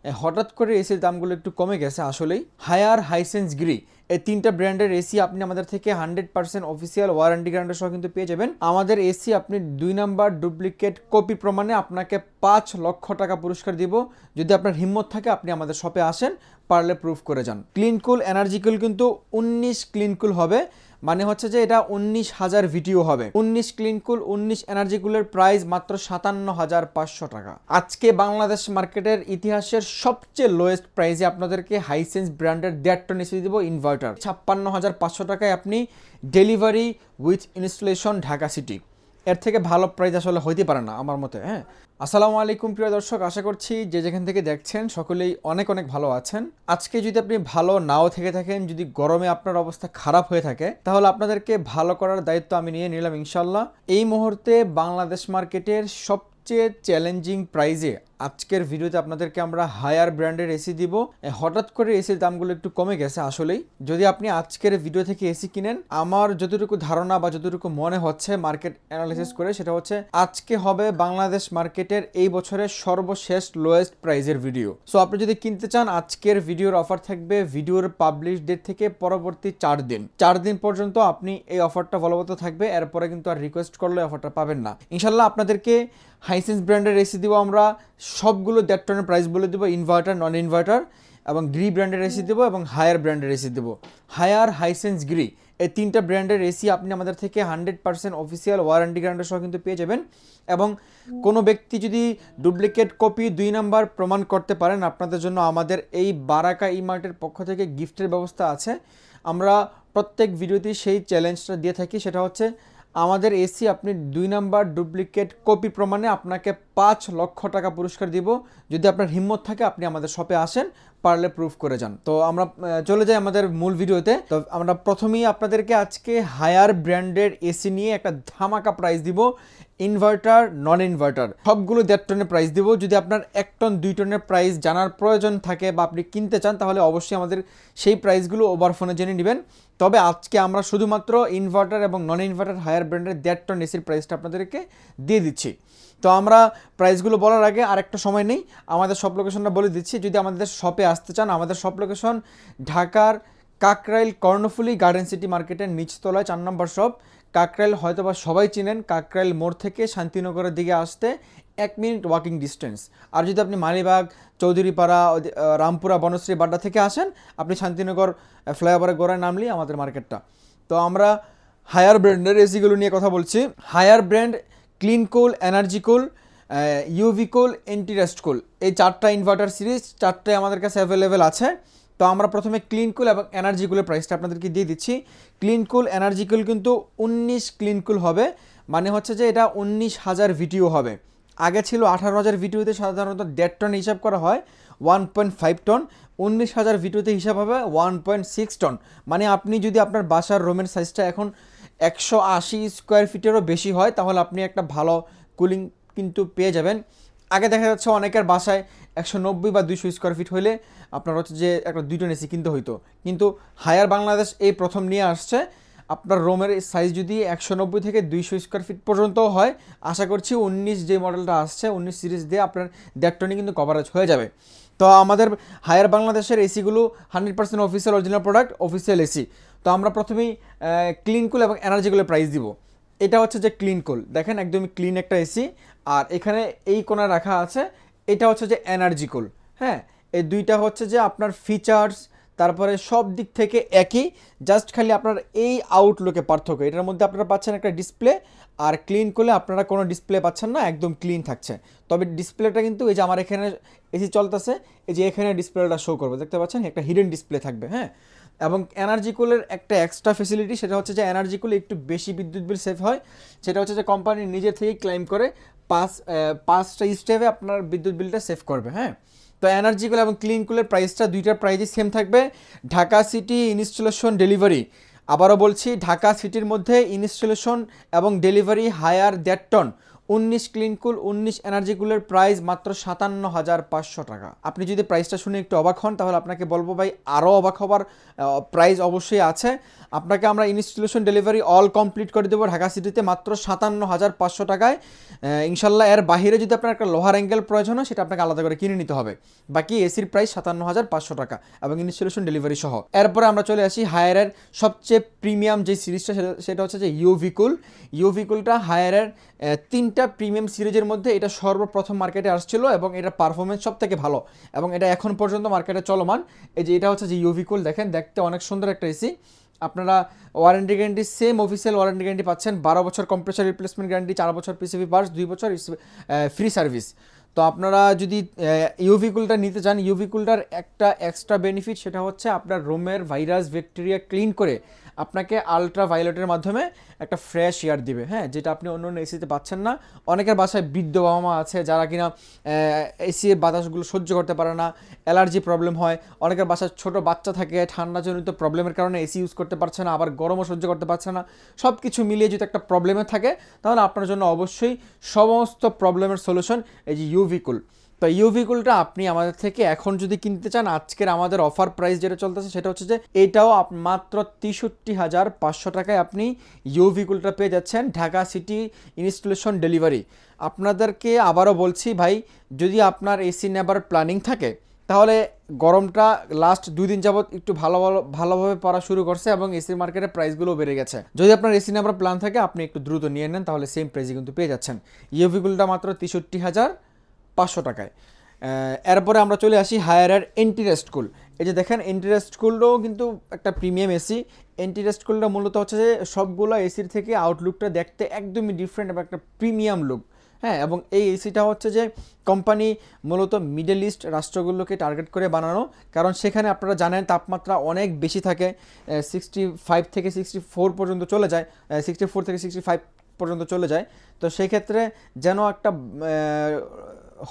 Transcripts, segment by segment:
হঠাৎ করে এসির দামগুলো একটু কমে গেছে আসলেই। হায়ার, হাইসেন্স, গ্রি এই তিনটা ব্র্যান্ডের এসি আপনি আমাদের থেকে 100% অফিসিয়াল ওয়ারেন্টি গ্যারান্টি সহ কিন্তু পেয়ে যাবেন। আমাদের এসি আপনি 2 নাম্বার ডুপ্লিকেট কপি প্রমাণে আপনাকে 5 লক্ষ টাকা পুরস্কার দিব। যদি আপনার হিম্মত থাকে আপনি আমাদের শপে আসেন, পারলে প্রুফ করে যান। ক্লিনকুল, এনার্জিকুল কিন্তু 19 ক্লিনকুল হবে, মানে হচ্ছে যে এটা 19,000 ভিডিও হবে। 19 ক্লিনকুল, 19 এনার্জিকুলের প্রাইস মাত্র 57,500 টাকা। আজকে বাংলাদেশ মার্কেটের ইতিহাসের সবচেয়ে লোয়েস্ট প্রাইসে আপনাদেরকে হাইসেন্স ব্র্যান্ডের 1.5 টন এসি দিব ইনভার্টার। 56,500 টাকায় আপনি delivery with installation Dhaka city. এর থেকে ভালো প্রাইস আসলে হইতে পারে না আমার মতে। হ্যাঁ, আসসালামু আলাইকুম প্রিয় দর্শক, আশা করছি যে যেখান থেকে দেখছেন সকলেই অনেক অনেক ভালো আছেন। আজকে যদি আপনি ভালো নাও থেকে থাকেন, যদি গরমে আপনার অবস্থা খারাপ হয়ে থাকে, তাহলে আপনাদেরকে ভালো করার দায়িত্ব আমি নিয়ে নিলাম ইনশাল্লাহ। এই মুহূর্তে বাংলাদেশ মার্কেটের সবচেয়ে চ্যালেঞ্জিং প্রাইজে আজকের ভিডিওতে আপনাদেরকে আমরা হায়ার ব্র্যান্ডের এসি দিব। হঠাৎ করে এসির দামগুলো একটু কমে গেছে আসলেই। যদি আপনি আজকের ভিডিও থেকে এসি কিনেন, আমার যতটুকু ধারণা বা যতটুকু মনে হচ্ছে মার্কেট অ্যানালিসিস করে, সেটা হচ্ছে আজকে হবে বাংলাদেশ মার্কেটের এই বছরের সর্বশেষ লোয়েস্ট প্রাইজের ভিডিও। সো আপনি যদি কিনতে চান, আজকের ভিডিওর অফার থাকবে ভিডিওর পাবলিশ ডেট থেকে পরবর্তী 4 দিন পর্যন্ত আপনি এই অফারটা বলবৎ থাকবে। এরপরে কিন্তু আর রিকোয়েস্ট করলে অফারটা পাবেন না ইনশাল্লাহ। আপনাদেরকে হাইসেন্স ব্র্যান্ডের এসি দিব আমরা, সবগুলো 1.5 টনের প্রাইস বলে দেবো, ইনভার্টার, নন ইনভার্টার, এবং গ্রি ব্র্যান্ডের এসি দেবো এবং হায়ার ব্র্যান্ডের এসি দেবো। হায়ার, হাইসেন্স, গ্রি এই তিনটা ব্র্যান্ডের এসি আপনি আমাদের থেকে 100% অফিসিয়াল ওয়ারেন্টি গ্যারান্টি সহ কিন্তু পেয়ে যাবেন। এবং কোনো ব্যক্তি যদি ডুপ্লিকেট কপি 2 নাম্বার প্রমাণ করতে পারেন, আপনাদের জন্য আমাদের এই বারাকা ইমার্টের পক্ষ থেকে গিফটের ব্যবস্থা আছে। আমরা প্রত্যেক ভিডিওতেই সেই চ্যালেঞ্জটা দিয়ে থাকি, সেটা হচ্ছে আমাদের এসি আপনি 2 নাম্বার ডুপ্লিকেট কপি প্রমাণে আপনাকে 5 লক্ষ টাকা পুরস্কার দিব। যদি আপনার হিম্মত থাকে আপনি আমাদের শপে আসেন, পারলে প্রুফ করে যান। তো আমরা চলে যাই আমাদের মূল ভিডিওতে। তো আমরা প্রথমেই আপনাদেরকে আজকে হায়ার ব্র্যান্ডের এসি নিয়ে একটা ধামাকা প্রাইস দিব। ইনভার্টার, নন ইনভার্টার সবগুলো 1.5 টনের প্রাইস দিব। যদি আপনার 1 টন 2 টনের প্রাইস জানার প্রয়োজন থাকে বা আপনি কিনতে চান, তাহলে অবশ্যই আমাদের সেই প্রাইসগুলো ওভার ফোনে জেনে নেবেন। তবে আজকে আমরা শুধুমাত্র ইনভার্টার এবং নন ইনভার্টার হায়ার ব্র্যান্ডের 1.5 টন এসির প্রাইসটা আপনাদেরকে দিয়ে দিচ্ছি। তো আমরা প্রাইসগুলো বলার আগে আরেকটা সময় নেই, আমাদের সব লোকেশনটা বলে দিচ্ছি। যদি আমাদের শপে আসতে চান, আমাদের সব লোকেশন ঢাকার কাকরাইল কর্ণফুলী গার্ডেন সিটি মার্কেটের নিচতলায় 4 নম্বর শপ। কাকরাইল হয়তোবা সবাই চিনেন, কাকরাইল মোড় থেকে শান্তিনগরের দিকে আসতে 1 মিনিট ওয়াকিং ডিস্টেন্স। আর যদি আপনি মালিবাগ, চৌধুরীপাড়া, রামপুরা, বনশ্রী, বাড্ডা থেকে আসেন, আপনি শান্তিনগর ফ্লাইওভারের গোড়ায় নামলেই আমাদের মার্কেটটা। তো আমরা হায়ার ব্র্যান্ডের এসিগুলো নিয়ে কথা বলছি। হায়ার ব্র্যান্ড ক্লিনকুল, এনার্জিকুল, ইউভিকুল, এন্টিরেস্টকুল এই 4টা ইনভার্টার সিরিজ, 4টাই আমাদের কাছে অ্যাভেলেবেল আছে। তো আমরা প্রথমে ক্লিনকুল এবং এনার্জিকুলের প্রাইসটা আপনাদেরকে দিয়ে দিচ্ছি। ক্লিনকুল, এনার্জিকুল কিন্তু 19 ক্লিনকুল হবে, মানে হচ্ছে যে এটা 19,000 ভিডিও হবে। আগে ছিল 18,000 ভিডিওতে সাধারণত 1.5 টন হিসাব করা হয়, 1.5 টন। 19,000 ভিডিওতে হিসাব হবে 1.6 টন। মানে আপনি যদি আপনার বাসার রুমের সাইজটা এখন 180 স্কোয়ার ফিটেরও বেশি হয়, তাহলে আপনি একটা ভালো কুলিং কিন্তু পেয়ে যাবেন। আগে দেখা যাচ্ছে অনেকের বাসায় 190 বা 200 স্কোয়ার ফিট হইলে আপনার হচ্ছে যে একটা 2 টন এসি কিনতে হইতো, কিন্তু হায়ার বাংলাদেশ এই প্রথম নিয়ে আসছে। আপনার রুমের সাইজ যদি 190 থেকে 200 স্কোয়ার ফিট পর্যন্ত হয়, আশা করছি 19 যে মডেলটা আসছে 19 সিরিজ দিয়ে আপনার 1.5 টনই কিন্তু কভারেজ হয়ে যাবে। তো আমাদের হায়ার বাংলাদেশের এসিগুলো 100% official original product, official AC. তো আমরা প্রথমেই ক্লিনকুল এবং এনার্জিকুলের প্রাইস দিব। এটা হচ্ছে যে ক্লিনকুল, দেখেন একদমই ক্লিন একটা এসি। আর এখানে এই কোণায় রাখা আছে, এটা হচ্ছে যে এনার্জিকুল। হ্যাঁ, এই দুইটা হচ্ছে যে আপনার ফিচার্স, তারপরে সব দিক থেকে একই, জাস্ট খালি আপনার এই আউটলুকে পার্থক্য। এটার মধ্যে আপনারা পাচ্ছেন একটা ডিসপ্লে, আর ক্লিন করলে আপনারা কোনো ডিসপ্লে পাচ্ছেন না, একদম ক্লিন থাকছে। তবে ডিসপ্লেটা কিন্তু এই যে আমার এখানে এসি চলতেছে, এই যে এখানে ডিসপ্লেটা শো করবে, দেখতে পাচ্ছেন একটা হিডেন ডিসপ্লে থাকবে। হ্যাঁ, এবং এনার্জিকুলের একটা এক্সট্রা ফেসিলিটি, সেটা হচ্ছে যে এনার্জিকুলে একটু বেশি বিদ্যুৎ বিল সেভ হয়। সেটা হচ্ছে যে কোম্পানি নিজে থেকেই ক্লেম করে 5টা স্টেপে আপনার বিদ্যুৎ বিলটা সেভ করবে। হ্যাঁ, তো এনার্জিকুল এবং ক্লিনকুলের প্রাইসটা দুইটার প্রাইসই সেম থাকবে। ঢাকা সিটি ইনস্টলেশন ডেলিভারি, আবারও বলছি ঢাকা সিটির মধ্যে ইনস্টলেশন এবং ডেলিভারি হায়ার 1.5 টন 19 ক্লিনকুল 19 এনার্জি কুলের প্রাইস মাত্র 57,500 টাকা। আপনি যদি প্রাইসটা শুনে একটু অবাক হন তাহলে আপনাকে বলবো ভাই আরও অবাক হবার প্রাইস অবশ্যই আছে। আপনাকে আমরা ইনস্টলেশন ডেলিভারি অল কমপ্লিট করে দেবো ঢাকা সিটিতে মাত্র 57,500 টাকায়। ইনশাল্লাহ এর বাইরে যদি আপনার একটা লোহার অ্যাঙ্গেল প্রয়োজন হয় সেটা আপনাকে আলাদা করে কিনে নিতে হবে। বাকি এসির প্রাইস 57,500 টাকা এবং ইনস্টলেশন ডেলিভারি সহ। এরপরে আমরা চলে আসি হায়ারের সবচেয়ে প্রিমিয়াম যে সিরিজটা সেটা হচ্ছে যে ইউভি কুল। ইউভি কুলটা হায়ারের 3টা প্রিমিয়াম সিরিজের মধ্যে এটা সর্বপ্রথম মার্কেটে আসছিল এবং এটার পারফরমেন্স সব থেকে ভালো এবং এটা এখন পর্যন্ত মার্কেটে চলমান। এই যে এটা হচ্ছে যে ইউভি কুল, দেখেন দেখতে অনেক সুন্দর একটা এসি। আপনারা warranty guarantee same official warranty guarantee পাচ্ছেন, 12 বছর কম্প্রেসার রিপ্লেসমেন্ট গ্যারান্টি, 4 বছর পিসিবি পার্টস, 2 বছর ফ্রি সার্ভিস। তো আপনারা যদি ইউভি কুলটা নিতে চান, ইউভি কুলটার একটা এক্সট্রা বেনিফিট সেটা হচ্ছে আপনার রুমের ভাইরাস ব্যাকটেরিয়া ক্লিন করে আপনাকে আলট্রা ভায়োলেটের মাধ্যমে একটা ফ্রেশ এয়ার দিবে, হ্যাঁ, যেটা আপনি অন্য অন্য এসিতে পাচ্ছেন না। অনেকের বাসায় বৃদ্ধ বাবা মা আছে যারা কিনা এসির বাতাসগুলো সহ্য করতে পারে না, অ্যালার্জি প্রবলেম হয়। অনেকের বাসায় ছোট বাচ্চা থাকে, ঠান্ডাজনিত প্রবলেমের কারণে এসি ইউজ করতে পারছে না, আবার গরমও সহ্য করতে পারছে না। সব কিছু মিলিয়ে যদি একটা প্রবলেমে থাকে তাহলে আপনার জন্য অবশ্যই সমস্ত প্রবলেমের সলিউশন এই যে ইউভি কুল। তো ইউভি কুলটা আপনি আমাদের থেকে এখন যদি কিনতে চান, আজকের আমাদের অফার প্রাইস যেটা চলতেছে সেটা হচ্ছে যে এটাও মাত্র 63,500 টাকায় আপনি ইউভি কুলটা পেয়ে যাচ্ছেন ঢাকা সিটি ইনস্টলেশন ডেলিভারি। আপনাদেরকে আবারও বলছি ভাই, যদি আপনার এসি নেবার প্ল্যানিং থাকে তাহলে গরমটা লাস্ট 2 দিন যাবত একটু ভালোভাবে পড়া শুরু করছে এবং এসি মার্কেটের প্রাইসগুলো বেড়ে গেছে। যদি আপনার এসি নেবার প্ল্যান থাকে আপনি একটু দ্রুত নিয়ে নেন, তাহলে সেম প্রাইসে কিন্তু পেয়ে যাচ্ছেন। ইউভি কুলটা মাত্র 63,500 টাকায়। এরপরে আমরা চলে আসি হায়ারের এন্টিরেস্ট কুল। এই যে দেখেন এন্টিরেস্ট কুলটাও কিন্তু একটা প্রিমিয়াম এসি। এন্টিরেস্ট কুলটা মূলত হচ্ছে যে সবগুলো এসির থেকে আউটলুকটা দেখতে একদমই ডিফারেন্ট এবং একটা প্রিমিয়াম লুক, হ্যাঁ। এবং এই এসিটা হচ্ছে যে কোম্পানি মূলত মিডল ইস্ট রাষ্ট্রগুলোকে টার্গেট করে বানানো, কারণ সেখানে আপনারা জানেন তাপমাত্রা অনেক বেশি থাকে, 65 থেকে 64 পর্যন্ত চলে যায়, 64 থেকে 65 পর্যন্ত চলে যায়। তো সেই ক্ষেত্রে যেন একটা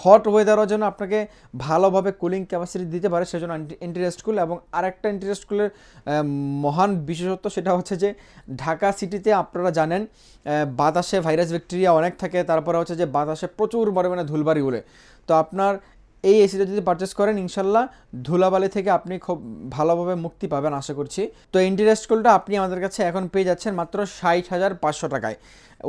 হট ওয়েদারও যেন আপনাকে ভালোভাবে কুলিং ক্যাপাসিটি দিতে পারে, সেজন্য এন্টিরেস্ট কুল। এবং আরেকটা এন্টিরেস্ট কুলের মহান বিশেষত্ব সেটা হচ্ছে যে ঢাকা সিটিতে আপনারা জানেন বাতাসে ভাইরাস ব্যাকটেরিয়া অনেক থাকে, তারপরে হচ্ছে যে বাতাসে প্রচুর পরিমাণে ধুলবাড়ি উড়ে। তো আপনার এই এসিটা যদি পারচেস করেন ইনশাল্লাহ ধুলাবালি থেকে আপনি খুব ভালোভাবে মুক্তি পাবেন আশা করছি। তো এন্টিরেস্ট কুলটা আপনি আমাদের কাছে এখন পেয়ে যাচ্ছেন মাত্র 60,500 টাকায়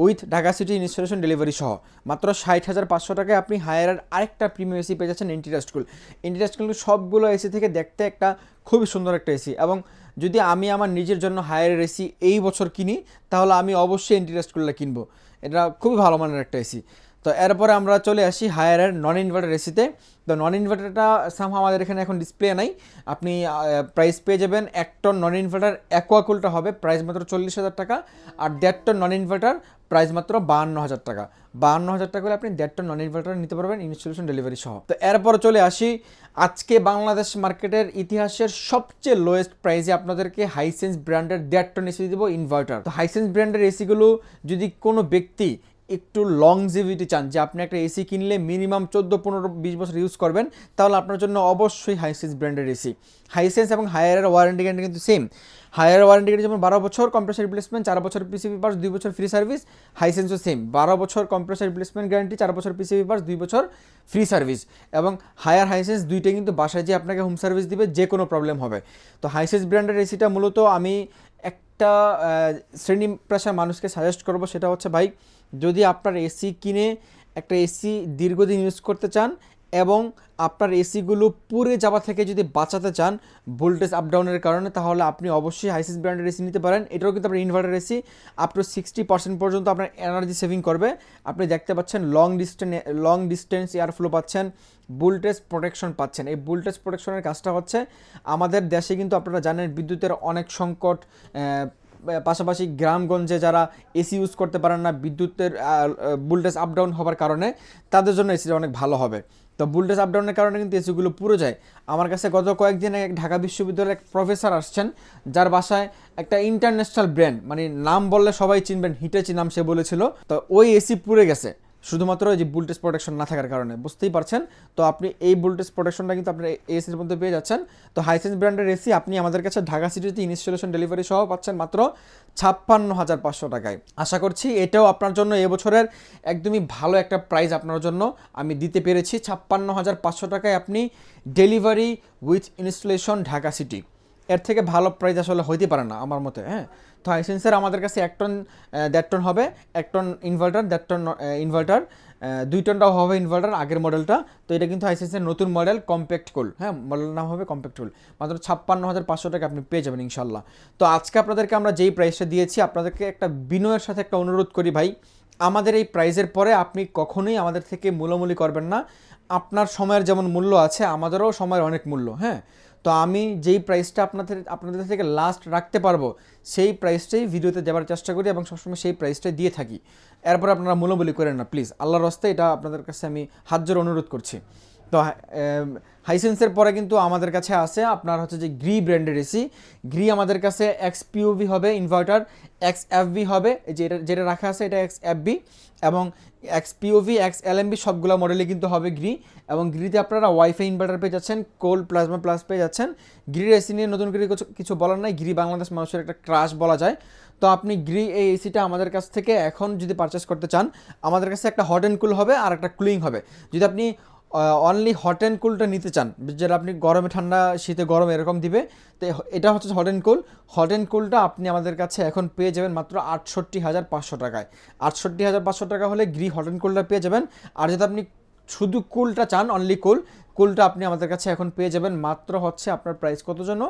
with Dhaka city installation delivery সহ। মাত্র 60,500 টাকায় আপনি হায়ারের আরেকটা প্রিমিয়াম এসি পেয়ে যাচ্ছেন এন্টিরেস্ট কুল। এন্টিরেস্ট কুল সবগুলো এসি থেকে দেখতে একটা খুবই সুন্দর একটা এসি, এবং যদি আমি আমার নিজের জন্য হায়ারের এসি এই বছর কিনি তাহলে আমি অবশ্যই এন্টিরেস্ট কুলটা কিনবো, এটা খুবই ভালো মানের একটা এসি। তো এরপরে আমরা চলে আসি হায়ারের নন ইনভার্টার এসিতে। তো নন ইনভার্টারটা সামহাও আমাদের এখানে এখন ডিসপ্লে নাই, আপনি প্রাইস পেয়ে যাবেন 1 টন নন ইনভার্টার অ্যাকোয়াকুলটা হবে প্রাইস মাত্র 40,000 টাকা, আর 1.5 টন নন ইনভার্টার প্রাইস মাত্র 52,000 টাকা। 52,000 টাকা করে আপনি 1.5 টন নন ইনভার্টার নিতে পারবেন ইনস্টলেশন ডেলিভারি সহ। তো এরপর চলে আসি আজকে বাংলাদেশ মার্কেটের ইতিহাসের সবচেয়ে লোয়েস্ট প্রাইসে আপনাদেরকে হাইসেন্স ব্র্যান্ডের 1.5 টন এসি দিব ইনভার্টার। তো হাইসেন্স ব্র্যান্ডের এসিগুলো যদি কোনো ব্যক্তি একটু লংজিভিটি চান, যে আপনি একটা এসি কিনলে মিনিমাম 14, 15, 20 বছর ইউজ করবেন, তাহলে আপনার জন্য অবশ্যই হাইসেন্স ব্র্যান্ডের এসি। হাইসেন্স এবং হায়ারের ওয়ারেন্টি গ্যারান্টি কিন্তু সেম। হায়ার ওয়ারেন্টি গ্যারান্টি যেমন 12 বছর কম্প্রেসার রিপ্লেসমেন্ট, 4 বছর পিসিবি পার্টস, 2 বছর ফ্রি সার্ভিস। হাইসেন্সও সেম, 12 বছর কম্প্রেসার রিপ্লেসমেন্ট গ্যারান্টি, 4 বছর পিসিবি পার্টস, 2 বছর ফ্রি সার্ভিস। এবং হায়ার হাইসেন্স দুইটাই কিন্তু বাসায় যে আপনাকে হোম সার্ভিস দিবে যে কোনো প্রবলেম হবে। তো হাইসেন্স ব্র্যান্ডের এসিটা মূলত আমি একটা শ্রেণী পেশার মানুষকে সাজেস্ট করবো, সেটা হচ্ছে ভাই যদি আপনার এসি কিনে একটা এসি দীর্ঘদিন ইউজ করতে চান এবং আপনার এসিগুলো পুড়ে যাওয়া থেকে যদি বাঁচাতে চান ভোল্টেজ আপডাউনের কারণে, তাহলে আপনি অবশ্যই হাইসেন্স ব্র্যান্ডের এসি নিতে পারেন। এটাও কিন্তু আপনার ইনভার্টার এসি আপ টু 60% পর্যন্ত আপনার এনার্জি সেভিং করবে। আপনি দেখতে পাচ্ছেন লং ডিস্টেন্স এয়ার ফ্লো পাচ্ছেন, ভোল্টেজ প্রোটেকশন পাচ্ছেন। এই ভোল্টেজ প্রোটেকশনের কাজটা হচ্ছে আমাদের দেশে কিন্তু আপনারা জানেন বিদ্যুতের অনেক সংকট, পাশাপাশি গ্রামগঞ্জে যারা এসি ইউজ করতে পারেন না বিদ্যুতের ভোল্টেজ আপডাউন হওয়ার কারণে, তাদের জন্য এসিটা অনেক ভালো হবে। তো ভোল্টেজ আপডাউনের কারণে কিন্তু এসিগুলো পুরো যায়। আমার কাছে গত কয়েকদিন ঢাকা বিশ্ববিদ্যালয়ের এক প্রফেসর আসছেন, যার বাসায় একটা ইন্টারন্যাশনাল ব্র্যান্ড, মানে নাম বললে সবাই চিনবেন, হিটাচি নাম সে বলেছিল। তো ওই এসি পুড়ে গেছে শুধুমাত্র এই যে ভোল্টেজ প্রোটেকশন না থাকার কারণে, বুঝতেই পারছেন। তো আপনি এই ভোল্টেজ প্রোটেকশনটা কিন্তু আপনার এসির মধ্যে পেয়ে যাচ্ছেন। তো হাইসেন্স ব্র্যান্ডের এসি আপনি আমাদের কাছে ঢাকা সিটিতে ইনস্টলেশন ডেলিভারি সহ পাচ্ছেন মাত্র 56,500 টাকায়। আশা করছি এটাও আপনার জন্য এবছরের একদমই ভালো একটা প্রাইস আপনার জন্য আমি দিতে পেরেছি। 56,500 টাকায় আপনি delivery with installation Dhaka city, এর থেকে ভালো প্রাইস আসলে হইতে পারে না আমার মতে। হ্যাঁ, তো হাইসেন্সের আমাদের কাছে 1 টন 1.5 টন হবে, 1 টন ইনভার্টার, 1.5 টন ইনভার্টার, 2 টনটাও হবে ইনভার্টার আগের মডেলটা। তো এটা কিন্তু হাইসেন্সের নতুন মডেল কম্প্যাক্ট কুল। হ্যাঁ, মডেল নাম হবে কম্প্যাক্ট কুল। মাত্র 56,500 টাকা আপনি পেয়ে যাবেন ইনশাল্লাহ। তো আজকে আপনাদেরকে আমরা যেই প্রাইসটা দিয়েছি, আপনাদেরকে একটা বিনয়ের সাথে একটা অনুরোধ করি ভাই, আমাদের এই প্রাইসের পরে আপনি কখনোই আমাদের থেকে মূল্যমূল্য করবেন না। আপনার সময়ের যেমন মূল্য আছে, আমাদেরও সময়ের অনেক মূল্য। হ্যাঁ, তো আমি যেই প্রাইসটা আপনাদের থেকে লাস্ট রাখতে পারবো সেই প্রাইসটাই ভিডিওতে দেওয়ার চেষ্টা করি এবং সবসময় সেই প্রাইসটাই দিয়ে থাকি। এরপর আপনারা মূল্যবলি করেন না প্লিজ, আল্লাহর রাস্তে এটা আপনাদের কাছে আমি হাত জোড়ে অনুরোধ করছি। তো হাইসেন্সের পরে কিন্তু আমাদের কাছে আছে আপনার হচ্ছে যে গ্রি ব্র্যান্ডের এসি। গ্রি আমাদের কাছে XPOV হবে ইনভার্টার, XFV হবে, যেটা রাখা আছে এটা XFB, এবং XPOV XLMB সবগুলো মডেলে কিন্তু হবে গ্রি। এবং গ্রিতে আপনারা ওয়াইফাই ইনভার্টার পেয়ে যাচ্ছেন, কোল্ড প্লাজমা প্লাস পেয়ে যাচ্ছেন। গ্রির এসি নিয়ে নতুন করে কিছু বলার নাই, গ্রি বাংলাদেশ মানুষের একটা ক্রাশ বলা যায়। তো আপনি গ্রি এই এসিটা আমাদের কাছ থেকে এখন যদি পারচেস করতে চান, আমাদের কাছে একটা হট অ্যান্ড কুল হবে আর একটা কুলিং হবে। যদি আপনি অনলি হট অ্যান্ড কুলটা নিতে চান, যেটা আপনি গরমে ঠান্ডা শীতে গরম এরকম দিবে, তো এটা হচ্ছে hot and cool. Hot and কুলটা আপনি আমাদের কাছে এখন পেয়ে যাবেন মাত্র 68,500 টাকায়। 68,500 টাকা হলে গ্রি হট অ্যান্ড কুলটা পেয়ে যাবেন। আর যদি আপনি শুধু কুলটা চান, অনলি কুলটা আপনি আমাদের কাছে এখন পেয়ে যাবেন মাত্র হচ্ছে আপনার প্রাইস কত জন্য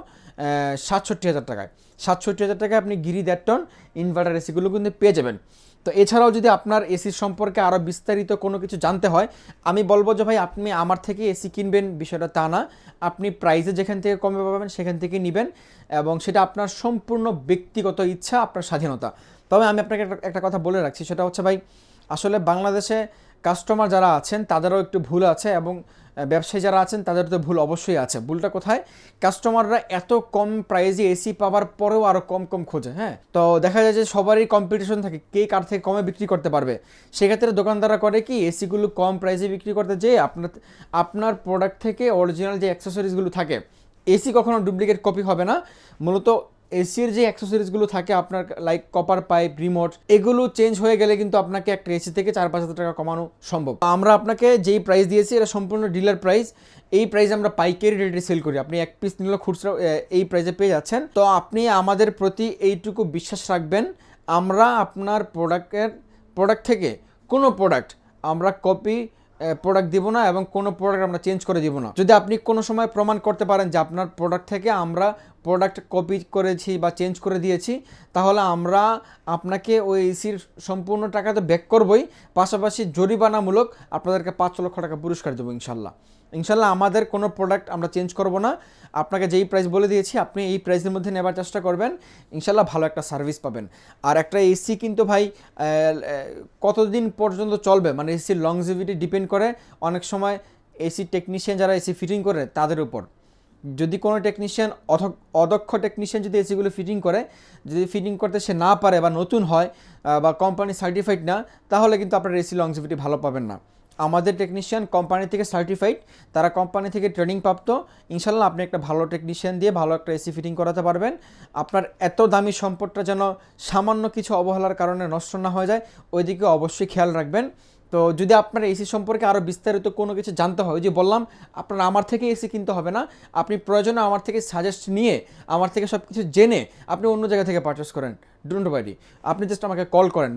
67,000 টাকায়। 67,000 টাকায় আপনি গিরি 1.5 টন ইনভার্টার এসিগুলো কিন্তু পেয়ে যাবেন। তো এছাড়াও যদি আপনার এসির সম্পর্কে আরও বিস্তারিত কোনো কিছু জানতে হয়, আমি বলবো যে ভাই আপনি আমার থেকে এসি কিনবেন বিষয়টা তা না, আপনি প্রাইসে যেখান থেকে কমে পাবেন সেখান থেকে নেবেন, এবং সেটা আপনার সম্পূর্ণ ব্যক্তিগত ইচ্ছা, আপনার স্বাধীনতা। তবে আমি আপনাকে একটা কথা বলে রাখছি, সেটা হচ্ছে ভাই আসলে বাংলাদেশে কাস্টমার যারা আছেন তাদেরও একটু ভুল আছে, এবং ব্যবসায়ী যারা আছেন তাদের তো ভুল অবশ্যই আছে। ভুলটা কোথায়? কাস্টমাররা এত কম প্রাইসে এসি পাওয়ার পরেও আরও কম খোঁজে। হ্যাঁ, তো দেখা যায় যে সবারই কম্পিটিশন থাকে কে কার থেকে কমে বিক্রি করতে পারবে। সেক্ষেত্রে দোকানদাররা করে কি, এসিগুলো কম প্রাইসে বিক্রি করতে যেয়ে আপনার প্রোডাক্ট থেকে অরিজিনাল যে অ্যাক্সেসরিজগুলো থাকে, এসি কখনো ডুপ্লিকেট কপি হবে না। মূলত এসির যে অ্যাক্সেসরিজগুলো থাকে আপনার, লাইক কপার পাইপ, রিমোট, এগুলো চেঞ্জ হয়ে গেলে কিন্তু আপনাকে একটা এসি থেকে 4-5 হাজার টাকা কমানো সম্ভব। আমরা আপনাকে যেই প্রাইস দিয়েছি এটা সম্পূর্ণ ডিলার প্রাইস। এই প্রাইসে আমরা পাইকারি রেটে সেল করি। আপনি এক পিস নিলে খুচরা এই প্রাইসে পেয়ে যাচ্ছেন। তো আপনি আমাদের প্রতি এইটুকু বিশ্বাস রাখবেন, আমরা আপনার প্রোডাক্ট থেকে কোনো প্রোডাক্ট আমরা কপি প্রোডাক্ট দিব না, এবং কোনো প্রোডাক্ট আমরা চেঞ্জ করে দিব না। যদি আপনি কোনো সময় প্রমাণ করতে পারেন যে আপনার প্রোডাক্ট থেকে আমরা প্রোডাক্ট কপি করেছি বা চেঞ্জ করে দিয়েছি, তাহলে আমরা আপনাকে ওই এসির সম্পূর্ণ টাকা তো ব্যাক করবই, পাশাপাশি জরিমানামূলক আপনাদেরকে 5 লক্ষ টাকা পুরস্কার দেবো ইনশাল্লাহ। আমাদের কোনো প্রোডাক্ট আমরা চেঞ্জ করব না। আপনাকে যেই প্রাইস বলে দিয়েছি আপনি এই প্রাইসের মধ্যে নেবার চেষ্টা করবেন, ইনশাল্লাহ ভালো একটা সার্ভিস পাবেন। আর একটা এসি কিন্তু ভাই কতদিন পর্যন্ত চলবে, মানে এসির লংজিভিটি ডিপেন্ড করে অনেক সময় এসি টেকনিশিয়ান যারা এসি ফিটিং করে তাদের উপর। যদি কোনো টেকনিশিয়ান অদক্ষ টেকনিশিয়ান যদি এসিগুলো ফিটিং করে, যদি ফিটিং করতে সে না পারে বা নতুন হয় বা কোম্পানি সার্টিফাইড না, তাহলে কিন্তু আপনার এসি লংজিভিটি ভালো পাবেন না। আমাদের টেকনিশিয়ান কোম্পানি থেকে সার্টিফাইড, তারা কোম্পানি থেকে ট্রেনিং প্রাপ্ত। ইনশাল্লাহ আপনি একটা ভালো টেকনিশিয়ান দিয়ে ভালো একটা এসি ফিটিং করাতে পারবেন। আপনার এত দামি সম্পদটা যেন সামান্য কিছু অবহেলার কারণে নষ্ট না হয়ে যায়, ওই দিকে অবশ্যই খেয়াল রাখবেন। তো যদি আপনার এসি সম্পর্কে আরও বিস্তারিত কোনো কিছু জানতে হয়, যে বললাম আপনার আমার থেকে এসি কিনতে হবে না, আপনি প্রয়োজনে আমার থেকে সাজেস্ট নিয়ে, আমার থেকে সব কিছু জেনে আপনি অন্য জায়গা থেকে পারচেস করেন, ডোন্ট ওয়ারি। আপনি জাস্ট আমাকে কল করেন,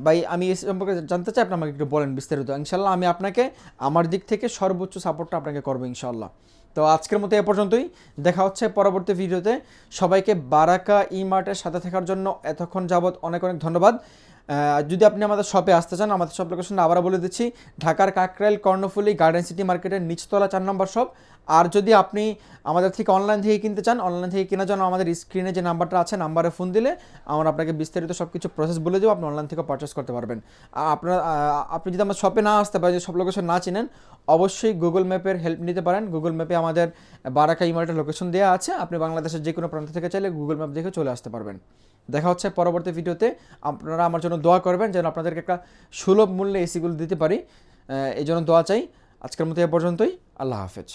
ভাই আমি এসি সম্পর্কে জানতে চাই, আপনি আমাকে একটু বলেন বিস্তারিত। ইনশাল্লাহ আমি আপনাকে আমার দিক থেকে সর্বোচ্চ সাপোর্টটা আপনাকে করবো ইনশাল্লাহ। তো আজকের মতো এ পর্যন্তই, দেখা হচ্ছে পরবর্তী ভিডিওতে। সবাইকে বারাকা ই-মার্টের সাথে থাকার জন্য এতক্ষণ যাবৎ অনেক ধন্যবাদ। যদি আপনি আমাদের শপে আসতে চান, আমাদের শপ লোকেশনটা আবার বলে দিচ্ছি, ঢাকার কাকরাইল কর্ণফুলী গার্ডেন সিটি মার্কেটের নিচতলা 4 নম্বর শপ। আর যদি আপনি আমাদের থেকে অনলাইন থেকে কিনতে চান, অনলাইন থেকে কেনার জন্য আমাদের স্ক্রিনে যে নাম্বারটা আছে, নাম্বারে ফোন দিলে আমরা আপনাকে বিস্তারিত সব কিছু প্রসেস বলে দেবো, আপনি অনলাইন থেকে পারচেস করতে পারবেন। আর আপনি যদি আমার শপে না আসতে পারেন, সব লোকেশন না চিনেন, অবশ্যই গুগল ম্যাপের হেল্প নিতে পারেন। গুগল ম্যাপে আমাদের বারাকা ইমার্টের লোকেশন দেওয়া আছে, আপনি বাংলাদেশের যে কোনো প্রান্ত থেকে চাইলে গুগল ম্যাপ দেখে চলে আসতে পারবেন। দেখা হচ্ছে পরবর্তী ভিডিওতে। আপনারা আমার জন্য দোয়া করবেন যেন আপনাদেরকে একটা সুলভ মূল্যে এসিগুলো দিতে পারি, এই জন্য দোয়া চাই। আজকের মতো এ পর্যন্তই। আল্লাহ হাফেজ।